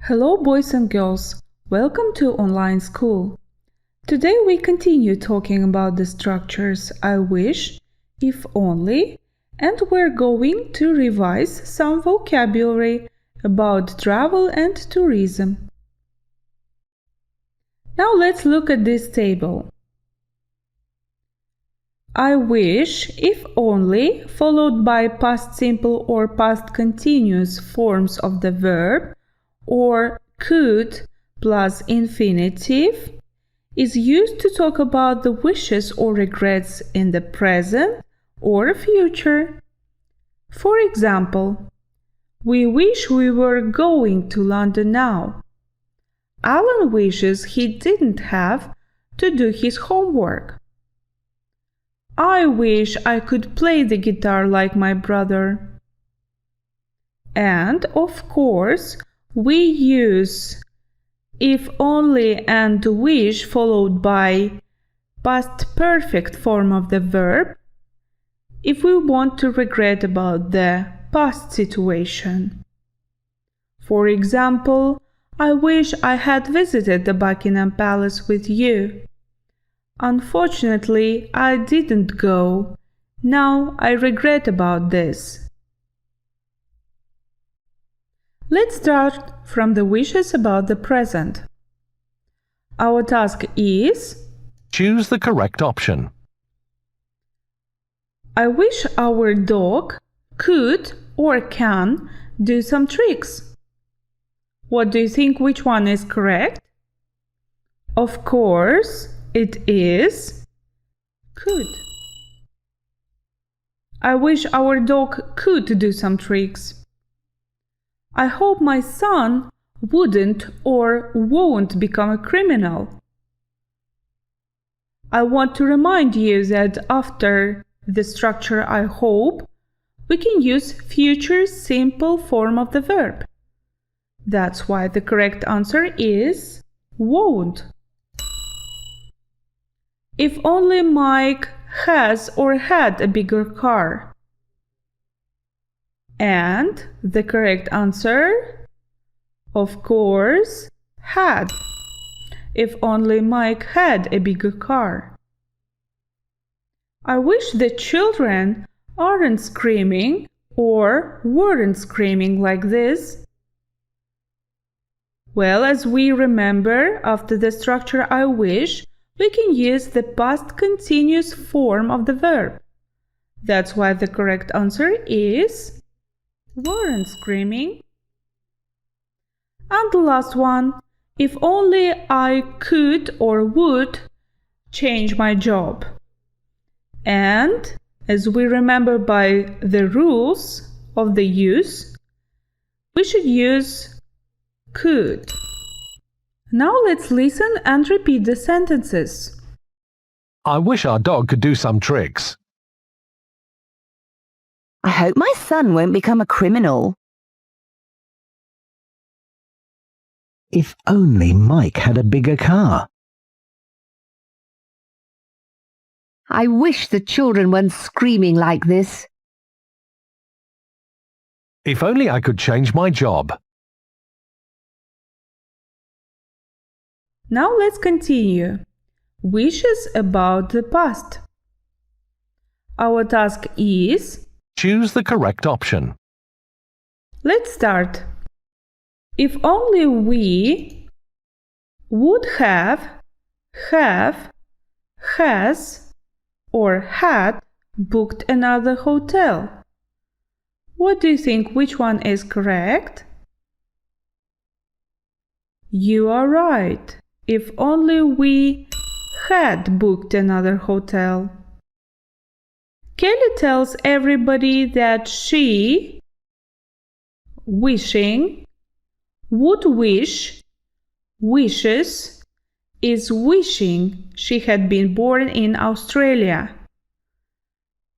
Hello boys and girls, welcome to Online School. Today we continue talking about the structures I wish, if only, and we're going to revise some vocabulary about travel and tourism. Now let's look at this table. I wish, if only, followed by past simple or past continuous forms of the verb, or could plus infinitive, is used to talk about the wishes or regrets in the present or future. For example, we wish we were going to London now. Alan wishes he didn't have to do his homework. I wish I could play the guitar like my brother. And, of course, we use if only and wish followed by past perfect form of the verb if we want to regret about the past situation. For example, I wish I had visited the Buckingham Palace with you. Unfortunately, I didn't go. Now I regret about this. Let's start from the wishes about the present. Our task is choose the correct option. I wish our dog could or can do some tricks. What do you think, which one is correct? Of course, it is could. I wish our dog could do some tricks. I hope my son wouldn't or won't become a criminal. I want to remind you that after the structure I hope, we can use future simple form of the verb. That's why the correct answer is won't. If only Mike has or had a bigger car. And the correct answer, of course, had. If only Mike had a bigger car. I wish the children aren't screaming or weren't screaming like this. Well, as we remember, after the structure I wish, we can use the past continuous form of the verb. That's why the correct answer is weren't screaming. And the last one, if only I could or would change my job. And as we remember by the rules of the use, we should use could. Now let's listen and repeat the sentences. I wish our dog could do some tricks. I hope my son won't become a criminal. If only Mike had a bigger car. I wish the children weren't screaming like this. If only I could change my job. Now let's continue. Wishes about the past. Our task is choose the correct option. Let's start. If only we would have, has, or had booked another hotel. What do you think, which one is correct? You are right. If only we had booked another hotel. Kelly tells everybody that she, wishing, would wish, wishes, is wishing she had been born in Australia.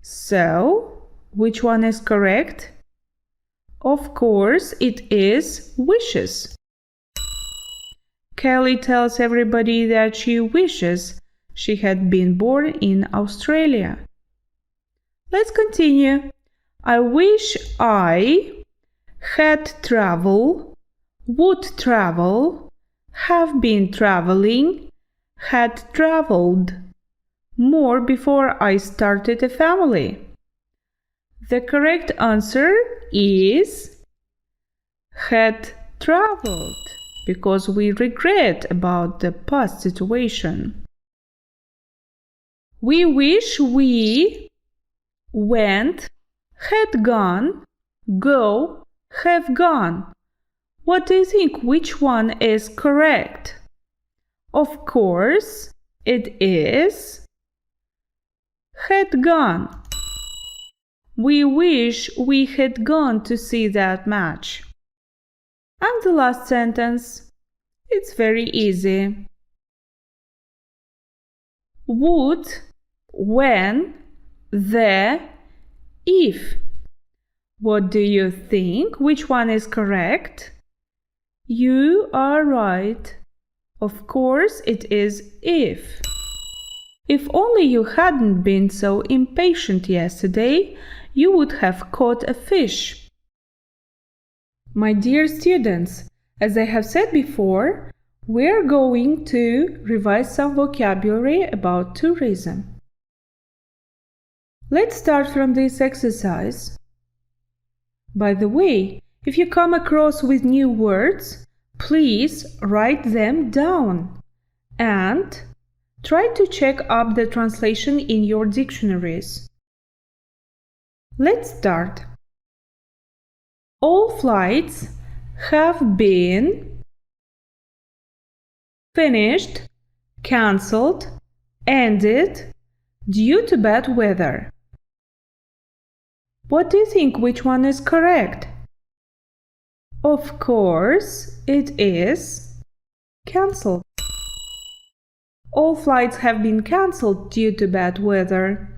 So, which one is correct? Of course, it is wishes. Kelly tells everybody that she wishes she had been born in Australia. Let's continue. I wish I had traveled would travel, have been traveling, had traveled more before I started a family. The correct answer is had traveled, because we regret about the past situation. We wish we went, had gone, go, have gone. What do you think? Which one is correct? Of course, it is had gone. We wish we had gone to see that match. And the last sentence, it's very easy. Would, when, the, if. What do you think? Which one is correct? You are right. Of course, it is if. If only you hadn't been so impatient yesterday, you would have caught a fish. My dear students, as I have said before, we're going to revise some vocabulary about tourism. Let's start from this exercise. By the way, if you come across with new words, please write them down and try to check up the translation in your dictionaries. Let's start. All flights have been finished, cancelled, ended due to bad weather. What do you think? Which one is correct? Of course, it is cancelled. All flights have been cancelled due to bad weather.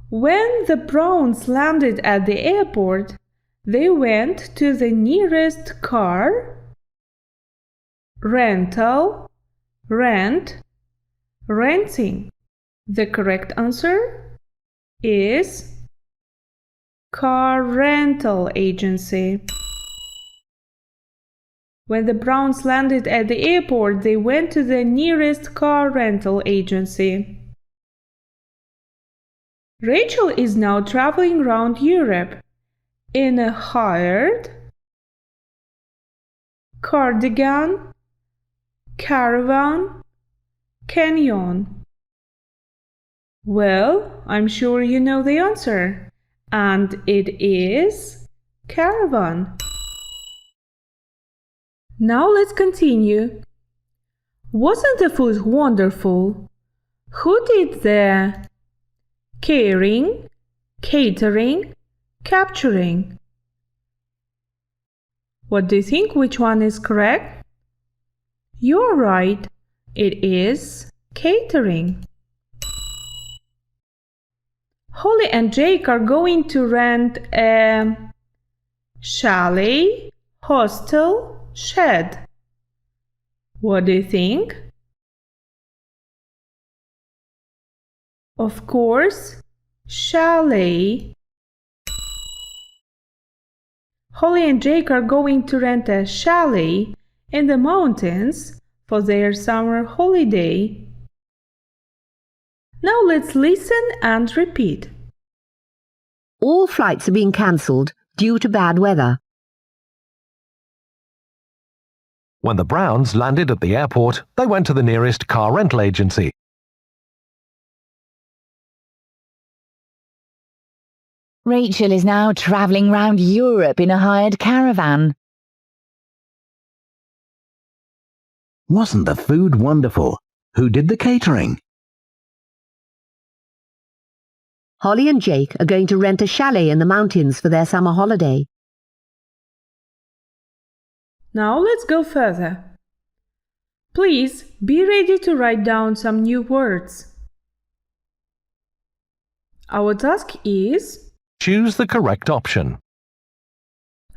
When the Browns landed at the airport, they went to the nearest car rental, rent, renting. The correct answer is car rental agency. When the Browns landed at the airport, they went to the nearest car rental agency. Rachel is now traveling around Europe in a hired cardigan, caravan, canyon. Well, I'm sure you know the answer, and it is caravan. Now let's continue. Wasn't the food wonderful? Who did the caring, catering, capturing? What do you think? Which one is correct? You're right. It is catering. Holly and Jake are going to rent a chalet, hostel, shed. What do you think? Of course, chalet. Holly and Jake are going to rent a chalet in the mountains for their summer holiday. Now let's listen and repeat. All flights are being cancelled due to bad weather. When the Browns landed at the airport, they went to the nearest car rental agency. Rachel is now travelling round Europe in a hired caravan. Wasn't the food wonderful? Who did the catering? Holly and Jake are going to rent a chalet in the mountains for their summer holiday. Now let's go further. Please be ready to write down some new words. Our task is Choose the correct option.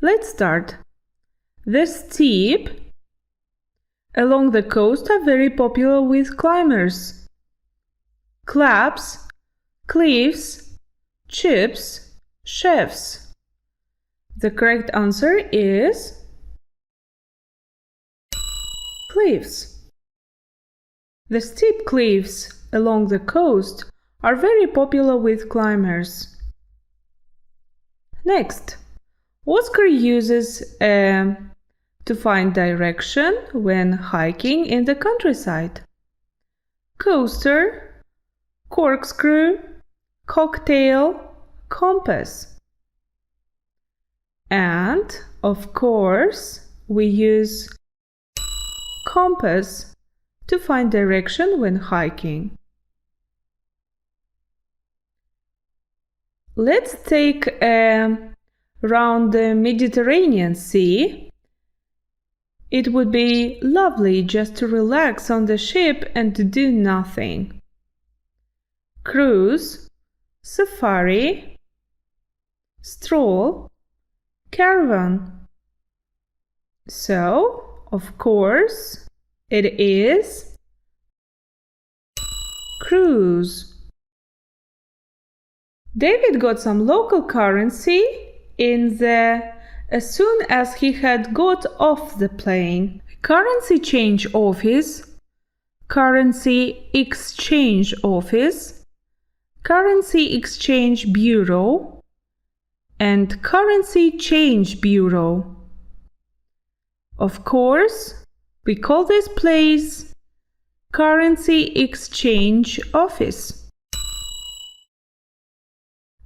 let's start. The steep along the coast are very popular with climbers. Clubs, cliffs, chips, chefs. The correct answer is cliffs. The steep cliffs along the coast are very popular with climbers. Next, Oscar uses to find direction when hiking in the countryside. Coaster, corkscrew, cocktail, compass. And, of course, we use compass to find direction when hiking. Let's take around the Mediterranean Sea. It would be lovely just to relax on the ship and to do nothing. Cruise, safari, stroll, caravan. So, of course, it is cruise. David got some local currency as soon as he had got off the plane. Currency change office, currency exchange office, currency exchange bureau, and currency change bureau. Of course, we call this place currency exchange office.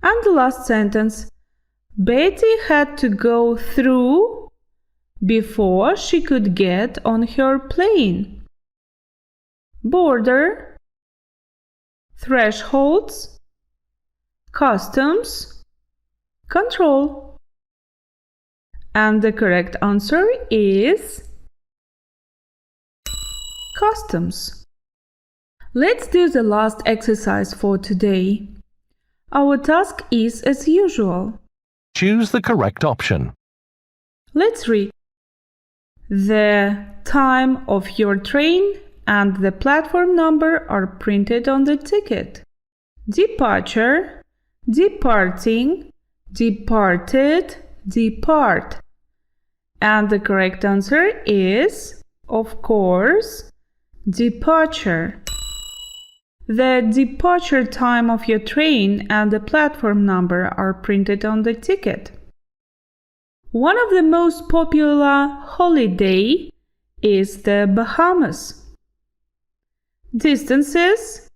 And the last sentence, Betty had to go through before she could get on her plane. Border, thresholds, customs, control. And the correct answer is customs. Let's do the last exercise for today. Our task is as usual. Choose the correct option. Let's read. The time of your train and the platform number are printed on the ticket. Departure, departing, departed, depart. And the correct answer is, of course, departure. The departure time of your train and the platform number are printed on the ticket. One of the most popular holiday is the Bahamas. Distances,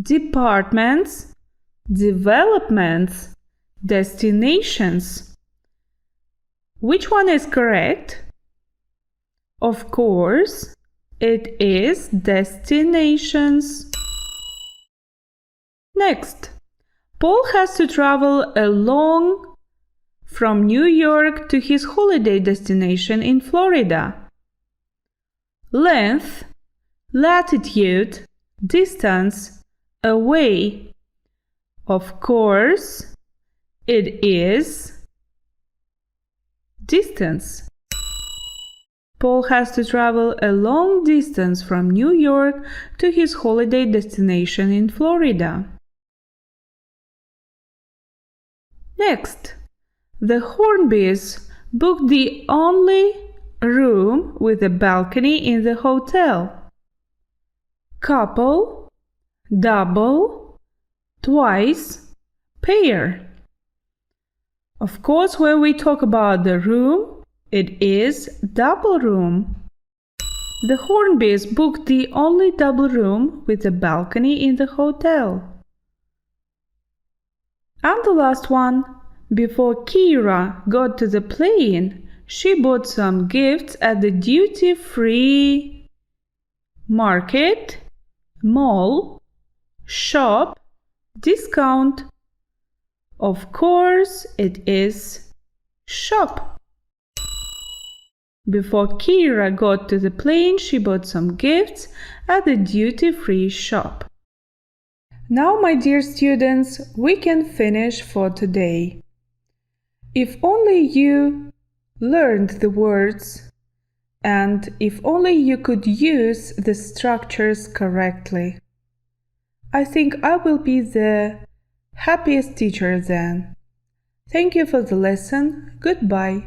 departments, developments, destinations. Which one is correct? Of course, it is destinations. Next, Paul has to travel along from New York to his holiday destination in Florida. Length, latitude, distance, away. Of course, it is distance. Paul has to travel a long distance from New York to his holiday destination in Florida. Next, the Hornbys booked the only room with a balcony in the hotel. Couple, double, twice, pair. Of course, when we talk about the room, it is double room. The Hornbys booked the only double room with a balcony in the hotel. And the last one, before Kira got to the plane, she bought some gifts at the duty-free market, mall, shop, discount. Of course, it is shop. Before Kira got to the plane, she bought some gifts at the duty-free shop. Now, my dear students, we can finish for today. If only you learned the words, and if only you could use the structures correctly, I think I will be the happiest teacher then. Thank you for the lesson. Goodbye.